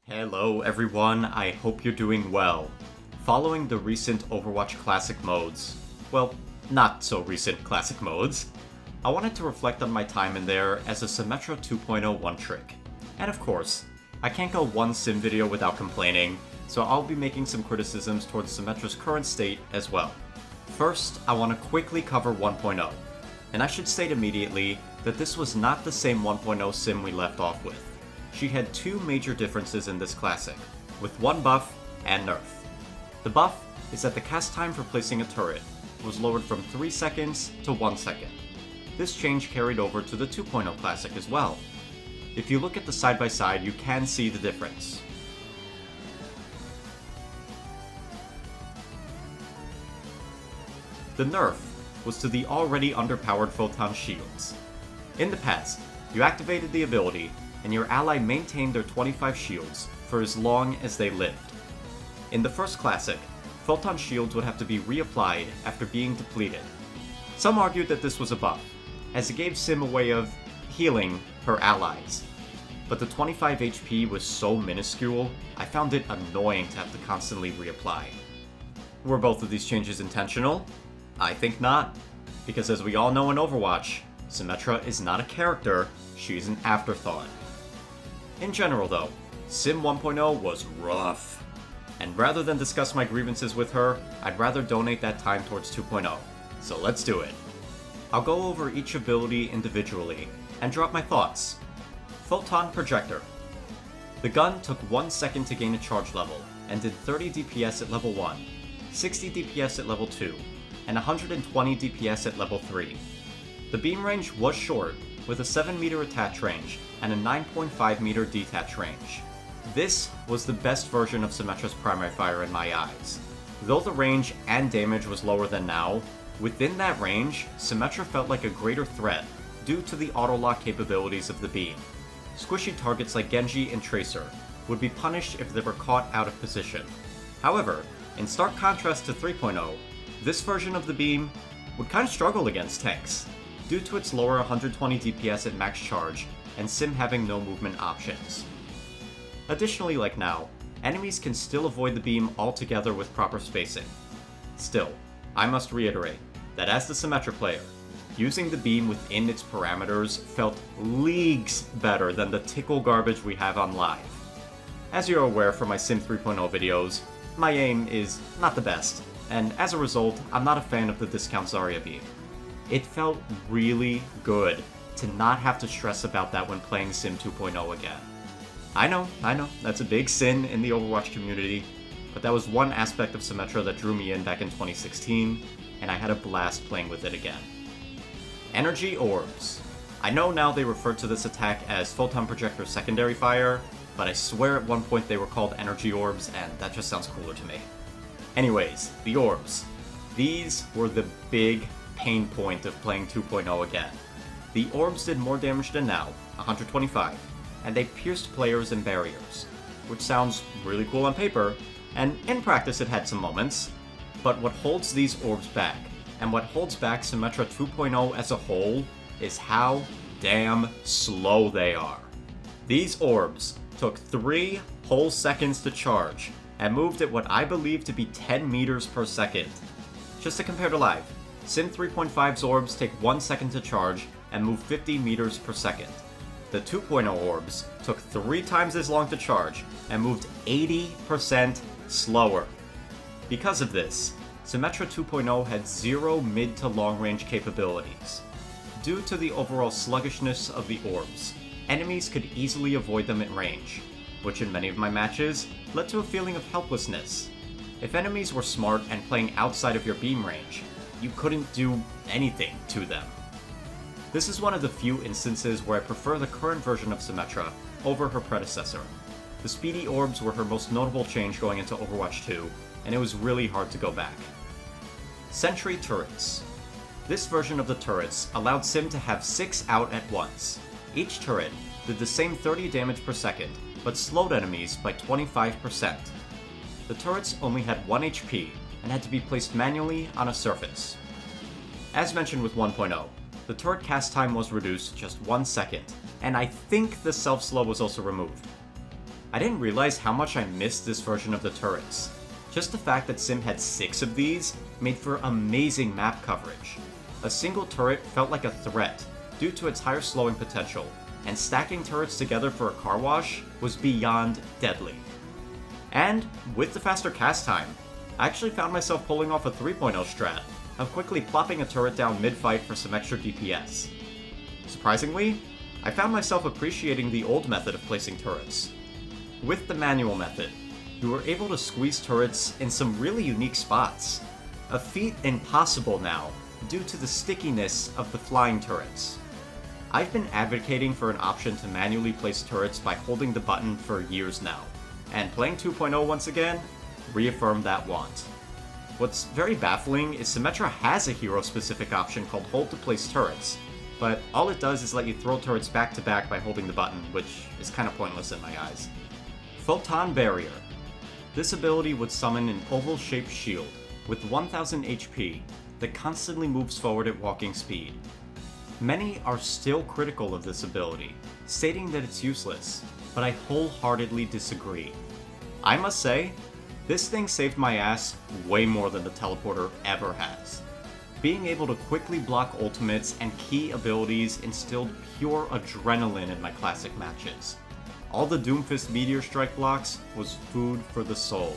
Hello everyone, I hope you're doing well. Following the recent Overwatch Classic modes, well, not so recent Classic modes, I wanted to reflect on my time in there as a Symmetra 2.0 one-trick. And of course, I can't go one sim video without complaining, so I'll be making some criticisms towards Symmetra's current state as well. First, I want to quickly cover 1.0, and I should state immediately that this was not the same 1.0 sim we left off with. She had two major differences in this classic, with one buff and nerf. The buff is that the cast time for placing a turret was lowered from 3 seconds to 1 second. This change carried over to the 2.0 classic as well. If you look at the side by side, you can see the difference. The nerf was to the already underpowered Photon shields. In the past, you activated the ability and your ally maintained their 25 shields for as long as they lived. In the first classic, Photon shields would have to be reapplied after being depleted. Some argued that this was a buff, as it gave Sim a way of healing her allies. But the 25 HP was so minuscule, I found it annoying to have to constantly reapply. Were both of these changes intentional? I think not, because as we all know in Overwatch, Symmetra is not a character, she's an afterthought. In general though, Sim 1.0 was rough, and rather than discuss my grievances with her, I'd rather donate that time towards 2.0, so let's do it. I'll go over each ability individually, and drop my thoughts. Photon Projector. The gun took 1 second to gain a charge level, and did 30 DPS at level 1, 60 DPS at level 2, and 120 DPS at level 3. The beam range was short, with a 7 meter attach range and a 9.5 meter detach range. This was the best version of Symmetra's primary fire in my eyes. Though the range and damage was lower than now, within that range, Symmetra felt like a greater threat due to the auto-lock capabilities of the beam. Squishy targets like Genji and Tracer would be punished if they were caught out of position. However, in stark contrast to 3.0, this version of the beam would kind of struggle against tanks, due to its lower 120 DPS at max charge, and Sim having no movement options. Additionally, like now, enemies can still avoid the beam altogether with proper spacing. Still, I must reiterate that as the Symmetra player, using the beam within its parameters felt leagues better than the tickle garbage we have on live. As you're aware from my Sim 3.0 videos, my aim is not the best, and as a result, I'm not a fan of the discount Zarya beam. It felt really good to not have to stress about that when playing Sim 2.0 again. I know, that's a big sin in the Overwatch community, but that was one aspect of Symmetra that drew me in back in 2016, and I had a blast playing with it again. Energy Orbs. I know now they refer to this attack as Photon Projector Secondary Fire, but I swear at one point they were called Energy Orbs, and that just sounds cooler to me. Anyways, the Orbs. These were the big pain point of playing 2.0 again. The orbs did more damage than now, 125, and they pierced players and barriers, which sounds really cool on paper, and in practice it had some moments, but what holds these orbs back, and what holds back Symmetra 2.0 as a whole, is how damn slow they are. These orbs took 3 whole seconds to charge, and moved at what I believe to be 10 meters per second. Just to compare to live, Sim 3.5's orbs take 1 second to charge and move 50 meters per second. The 2.0 orbs took 3 times as long to charge and moved 80% slower. Because of this, Symmetra 2.0 had 0 mid to long range capabilities. Due to the overall sluggishness of the orbs, enemies could easily avoid them at range, which in many of my matches led to a feeling of helplessness. If enemies were smart and playing outside of your beam range, you couldn't do anything to them. This is one of the few instances where I prefer the current version of Symmetra over her predecessor. The speedy orbs were her most notable change going into Overwatch 2, and it was really hard to go back. Sentry turrets. This version of the turrets allowed Sim to have 6 out at once. Each turret did the same 30 damage per second, but slowed enemies by 25%. The turrets only had 1 HP and had to be placed manually on a surface. As mentioned with 1.0, the turret cast time was reduced to just 1 second, and I think the self-slow was also removed. I didn't realize how much I missed this version of the turrets. Just the fact that Sim had 6 of these made for amazing map coverage. A single turret felt like a threat due to its higher slowing potential, and stacking turrets together for a car wash was beyond deadly. And with the faster cast time, I actually found myself pulling off a 3.0 strat of quickly plopping a turret down mid-fight for some extra DPS. Surprisingly, I found myself appreciating the old method of placing turrets. With the manual method, you were able to squeeze turrets in some really unique spots, a feat impossible now due to the stickiness of the flying turrets. I've been advocating for an option to manually place turrets by holding the button for years now, and playing 2.0 once again reaffirmed that want. What's very baffling is Symmetra has a hero-specific option called Hold to Place Turrets, but all it does is let you throw turrets back to back by holding the button, which is kinda pointless in my eyes. Photon Barrier. This ability would summon an oval-shaped shield with 1000 HP that constantly moves forward at walking speed. Many are still critical of this ability, stating that it's useless, but I wholeheartedly disagree. I must say, this thing saved my ass way more than the teleporter ever has. Being able to quickly block ultimates and key abilities instilled pure adrenaline in my classic matches. All the Doomfist Meteor Strike blocks was food for the soul.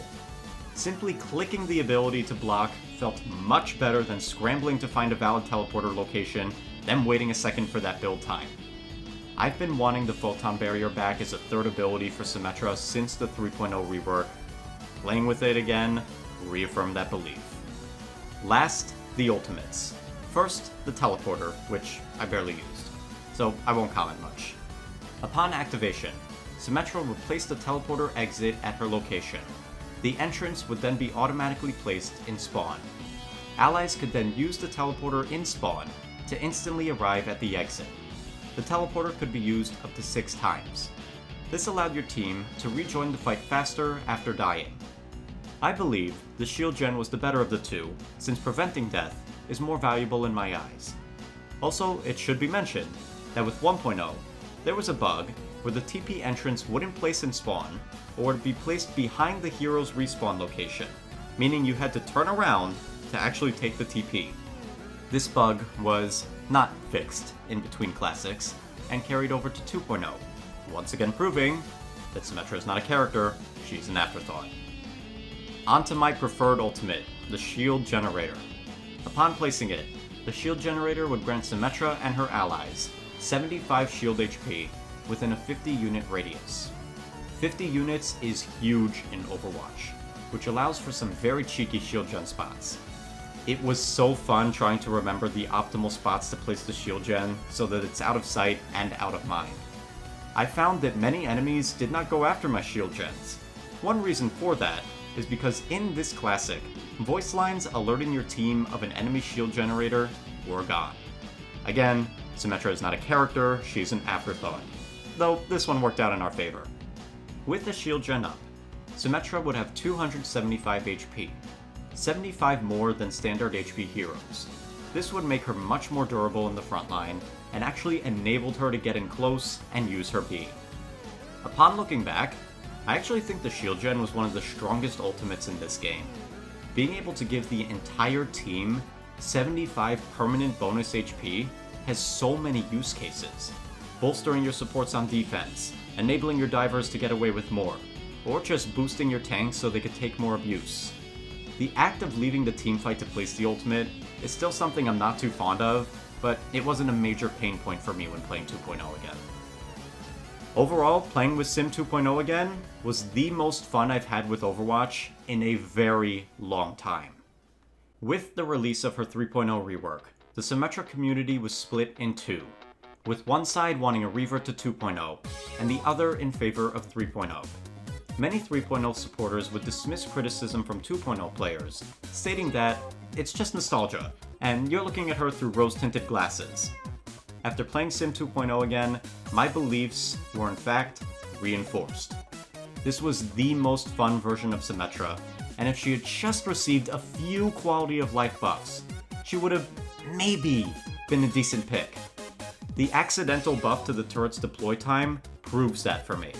Simply clicking the ability to block felt much better than scrambling to find a valid teleporter location, then waiting a second for that build time. I've been wanting the Photon Barrier back as a third ability for Symmetra since the 3.0 rework. Playing with it again reaffirmed that belief. Last, the ultimates. First, the teleporter, which I barely used, so I won't comment much. Upon activation, Symmetra would place the teleporter exit at her location. The entrance would then be automatically placed in spawn. Allies could then use the teleporter in spawn to instantly arrive at the exit. The teleporter could be used up to 6 times. This allowed your team to rejoin the fight faster after dying. I believe the shield gen was the better of the two, since preventing death is more valuable in my eyes. Also, it should be mentioned that with 1.0, there was a bug where the TP entrance wouldn't place in spawn, or would be placed behind the hero's respawn location, meaning you had to turn around to actually take the TP. This bug was not fixed in between classics, and carried over to 2.0, once again proving that Symmetra is not a character, she's an afterthought. Onto my preferred ultimate, the Shield Generator. Upon placing it, the Shield Generator would grant Symmetra and her allies 75 shield HP within a 50 unit radius. 50 units is huge in Overwatch, which allows for some very cheeky shield gen spots. It was so fun trying to remember the optimal spots to place the shield gen so that it's out of sight and out of mind. I found that many enemies did not go after my shield gens. One reason for that is because in this classic, voice lines alerting your team of an enemy shield generator were gone. Again, Symmetra is not a character, she's an afterthought. Though this one worked out in our favor. With the shield gen up, Symmetra would have 275 HP, 75 more than standard HP heroes. This would make her much more durable in the front line, and actually enabled her to get in close and use her B. Upon looking back, I actually think the shield gen was one of the strongest ultimates in this game. Being able to give the entire team 75 permanent bonus HP has so many use cases. Bolstering your supports on defense, enabling your divers to get away with more, or just boosting your tanks so they could take more abuse. The act of leaving the teamfight to place the ultimate is still something I'm not too fond of, but it wasn't a major pain point for me when playing 2.0 again. Overall, playing with Sim 2.0 again was the most fun I've had with Overwatch in a very long time. With the release of her 3.0 rework, the Symmetra community was split in two, with one side wanting a revert to 2.0, and the other in favor of 3.0. Many 3.0 supporters would dismiss criticism from 2.0 players, stating that it's just nostalgia, and you're looking at her through rose-tinted glasses. After playing Sim 2.0 again, my beliefs were in fact reinforced. This was the most fun version of Symmetra, and if she had just received a few quality of life buffs, she would have maybe been a decent pick. The accidental buff to the turret's deploy time proves that for me.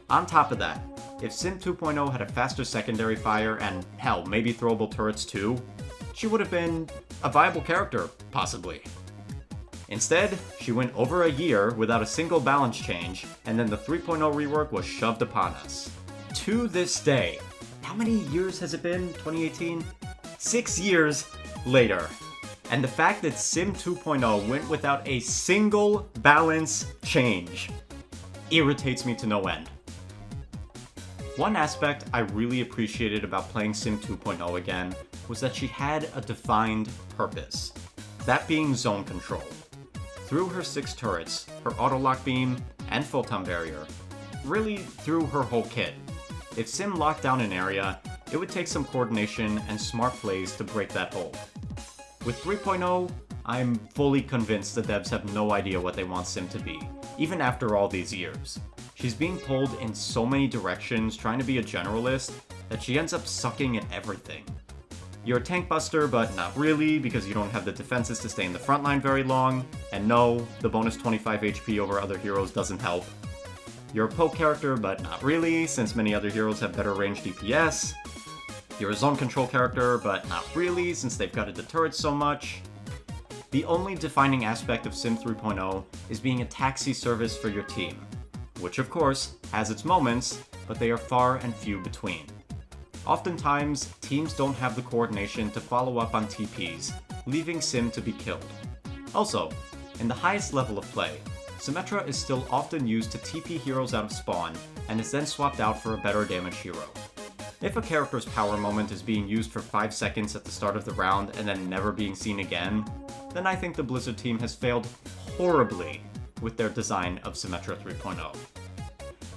On top of that, if Sim 2.0 had a faster secondary fire and, hell, maybe throwable turrets too, she would have been a viable character, possibly. Instead, she went over a year without a single balance change, and then the 3.0 rework was shoved upon us. To this day, how many years has it been? 2018? 6 years later. And the fact that Sim 2.0 went without a single balance change irritates me to no end. One aspect I really appreciated about playing Sim 2.0 again was that she had a defined purpose, that being zone control. Through her 6 turrets, her auto-lock beam, and photon barrier, really through her whole kit. If Sim locked down an area, it would take some coordination and smart plays to break that hold. With 3.0, I'm fully convinced the devs have no idea what they want Sim to be, even after all these years. She's being pulled in so many directions trying to be a generalist that she ends up sucking at everything. You're a tank buster, but not really, because you don't have the defenses to stay in the front line very long, and no, the bonus 25 HP over other heroes doesn't help. You're a poke character, but not really, since many other heroes have better range DPS. You're a zone control character, but not really, since they've gutted the turrets so much. The only defining aspect of Sim 3.0 is being a taxi service for your team, which of course has its moments, but they are far and few between. Oftentimes, teams don't have the coordination to follow up on TPs, leaving Sim to be killed. Also, in the highest level of play, Symmetra is still often used to TP heroes out of spawn, and is then swapped out for a better damage hero. If a character's power moment is being used for 5 seconds at the start of the round and then never being seen again, then I think the Blizzard team has failed horribly with their design of Symmetra 3.0.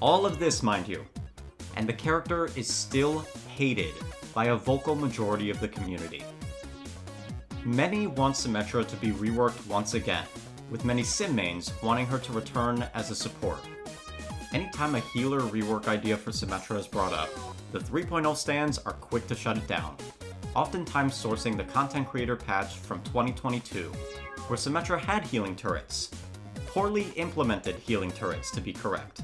All of this, mind you, and the character is still hated by a vocal majority of the community. Many want Symmetra to be reworked once again, with many Sim mains wanting her to return as a support. Anytime a healer rework idea for Symmetra is brought up, the 3.0 stands are quick to shut it down, oftentimes sourcing the content creator patch from 2022, where Symmetra had healing turrets. Poorly implemented healing turrets, to be correct.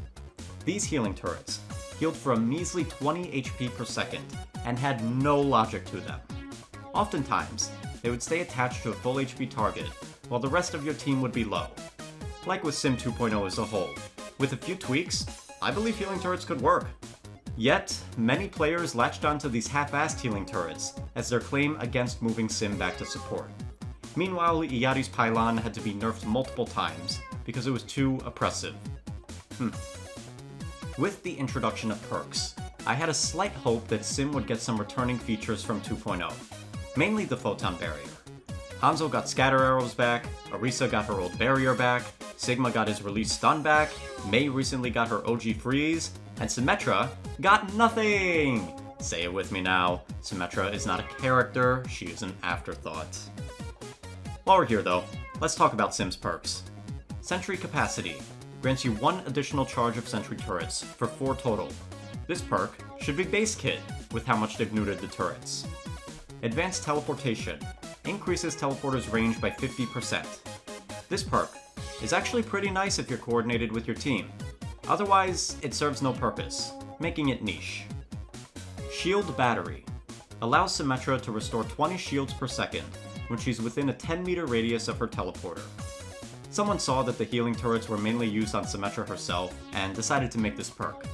These healing turrets healed for a measly 20 HP per second, and had no logic to them. Oftentimes, they would stay attached to a full HP target, while the rest of your team would be low. Like with Sim 2.0 as a whole, with a few tweaks, I believe healing turrets could work. Yet, many players latched onto these half-assed healing turrets as their claim against moving Sim back to support. Meanwhile, Iyari's pylon had to be nerfed multiple times, because it was too oppressive. With the introduction of perks, I had a slight hope that Sim would get some returning features from 2.0, mainly the Photon barrier. Hanzo got scatter arrows back, Orisa got her old barrier back, Sigma got his release stun back, Mei recently got her OG freeze, and Symmetra got nothing! Say it with me now, Symmetra is not a character, she is an afterthought. While we're here though, let's talk about Sim's perks. Sentry Capacity grants you 1 additional charge of sentry turrets, for 4 total. This perk should be base kit, with how much they've neutered the turrets. Advanced Teleportation increases teleporters' range by 50%. This perk is actually pretty nice if you're coordinated with your team. Otherwise, it serves no purpose, making it niche. Shield Battery allows Symmetra to restore 20 shields per second when she's within a 10-meter radius of her teleporter. Someone saw that the healing turrets were mainly used on Symmetra herself and decided to make this perk.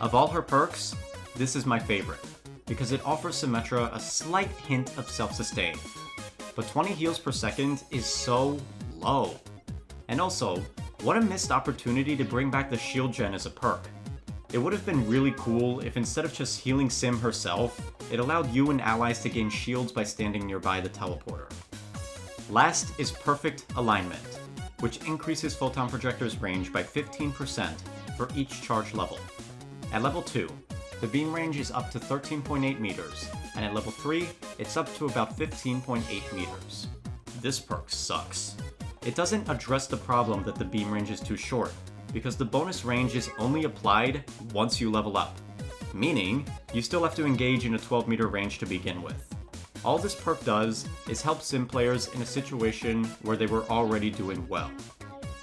Of all her perks, this is my favorite, because it offers Symmetra a slight hint of self-sustain. But 20 heals per second is so low. And also, what a missed opportunity to bring back the shield gen as a perk. It would have been really cool if instead of just healing Sim herself, it allowed you and allies to gain shields by standing nearby the teleporter. Last is Perfect Alignment, which increases Photon Projector's range by 15% for each charge level. At level 2, the beam range is up to 13.8 meters, and at level 3, it's up to about 15.8 meters. This perk sucks. It doesn't address the problem that the beam range is too short, because the bonus range is only applied once you level up, meaning you still have to engage in a 12-meter range to begin with. All this perk does is help sim players in a situation where they were already doing well.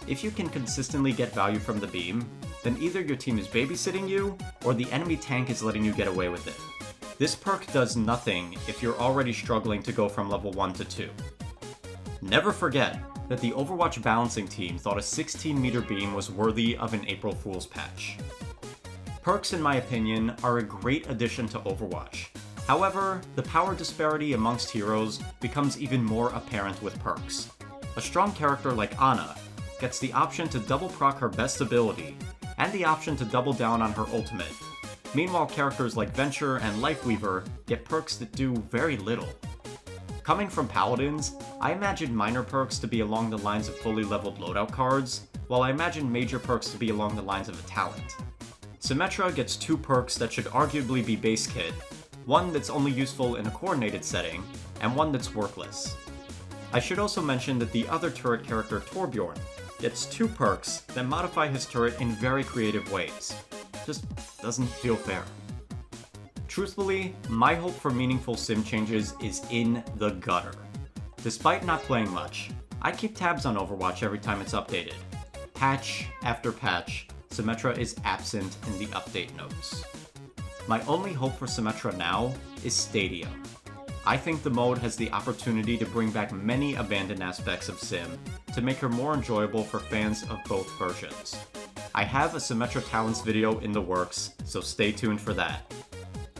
If you can consistently get value from the beam, then either your team is babysitting you, or the enemy tank is letting you get away with it. This perk does nothing if you're already struggling to go from level 1 to 2. Never forget that the Overwatch balancing team thought a 16-meter beam was worthy of an April Fool's patch. Perks, in my opinion, are a great addition to Overwatch. However, the power disparity amongst heroes becomes even more apparent with perks. A strong character like Ana gets the option to double proc her best ability, and the option to double down on her ultimate. Meanwhile, characters like Venture and Lifeweaver get perks that do very little. Coming from Paladins, I imagine minor perks to be along the lines of fully leveled loadout cards, while I imagine major perks to be along the lines of a talent. Symmetra gets 2 perks that should arguably be base kit, one that's only useful in a coordinated setting, and one that's worthless. I should also mention that the other turret character Torbjorn gets 2 perks that modify his turret in very creative ways. Just doesn't feel fair. Truthfully, my hope for meaningful sim changes is in the gutter. Despite not playing much, I keep tabs on Overwatch every time it's updated. Patch after patch, Symmetra is absent in the update notes. My only hope for Symmetra now is Stadia. I think the mode has the opportunity to bring back many abandoned aspects of Sim to make her more enjoyable for fans of both versions. I have a Symmetra Talents video in the works, so stay tuned for that.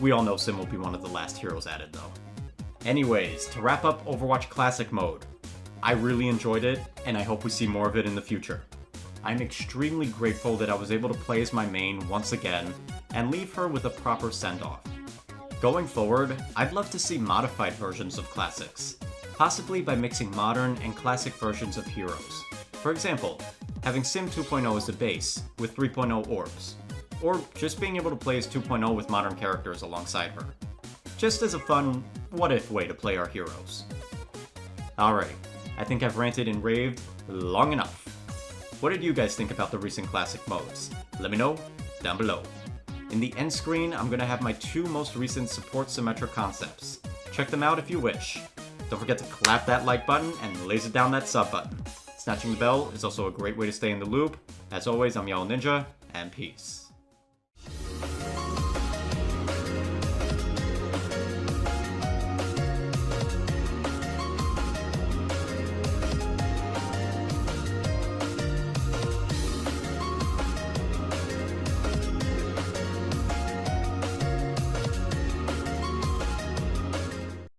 We all know Sim will be one of the last heroes added though. Anyways, to wrap up Overwatch Classic mode, I really enjoyed it, and I hope we see more of it in the future. I'm extremely grateful that I was able to play as my main once again, and leave her with a proper send-off. Going forward, I'd love to see modified versions of classics, possibly by mixing modern and classic versions of heroes. For example, having Sim 2.0 as a base, with 3.0 orbs, or just being able to play as 2.0 with modern characters alongside her. Just as a fun, what-if way to play our heroes. Alright, I think I've ranted and raved long enough. What did you guys think about the recent classic modes? Let me know down below. In the end screen, I'm going to have my 2 most recent support Symmetra concepts. Check them out if you wish. Don't forget to clap that like button and laser down that sub button. Snatching the bell is also a great way to stay in the loop. As always, I'm YellowNinja, and peace.